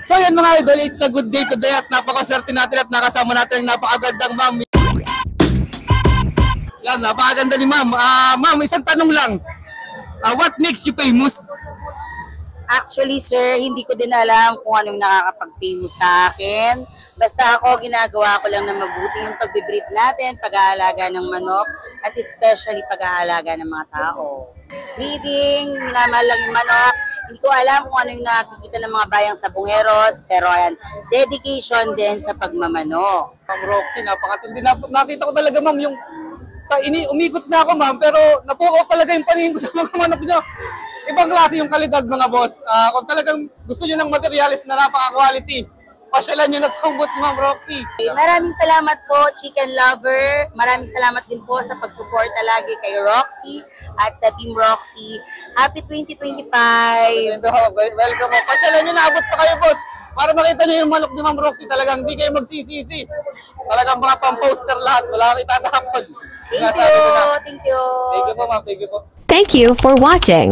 So yan mga idol, it's a good day today at napakaswerte natin at nakasama natin ang napakagandang ma'am. Yan, napakaganda ni ma'am. Ma'am, isang tanong lang. What makes you famous? Actually, sir, hindi ko din alam kung anong nakakapag-famous sa akin. Basta ako, ginagawa ko lang na mabuti yung pag-breed natin, pag-aalaga ng manok, at especially pag-aalaga ng mga tao. Breeding, minamahal lang yung manok. Hindi ko alam kung ano yung nakikita ng mga bayang sabongeros, pero ayan, dedication din sa pagmamanok. Ma'am Roxy, napakatindi. Nakita ko talaga ma'am yung umikot na ako ma'am, pero napukaw talaga yung paningin ko sa mga manok niyo. Ibang klase yung kalidad mga boss. Kung talagang gusto nyo ng materialis na napaka-quality, pasyalan nyo na itong Ma'am Roxy. Maraming salamat po, chicken lover. Maraming salamat din po sa pagsuporta lagi kay Roxy at sa Team Roxy. Happy 2025! Welcome po. Pasyalan nyo na, abot pa kayo boss. Para makita nyo yung manok ni Ma'am Roxy, talagang hindi kayo magsisisi. Talagang mga pang-poster lahat. Wala kang itatapon. Thank you! Thank you! Thank you po ma'am. Thank you po. Thank you for watching.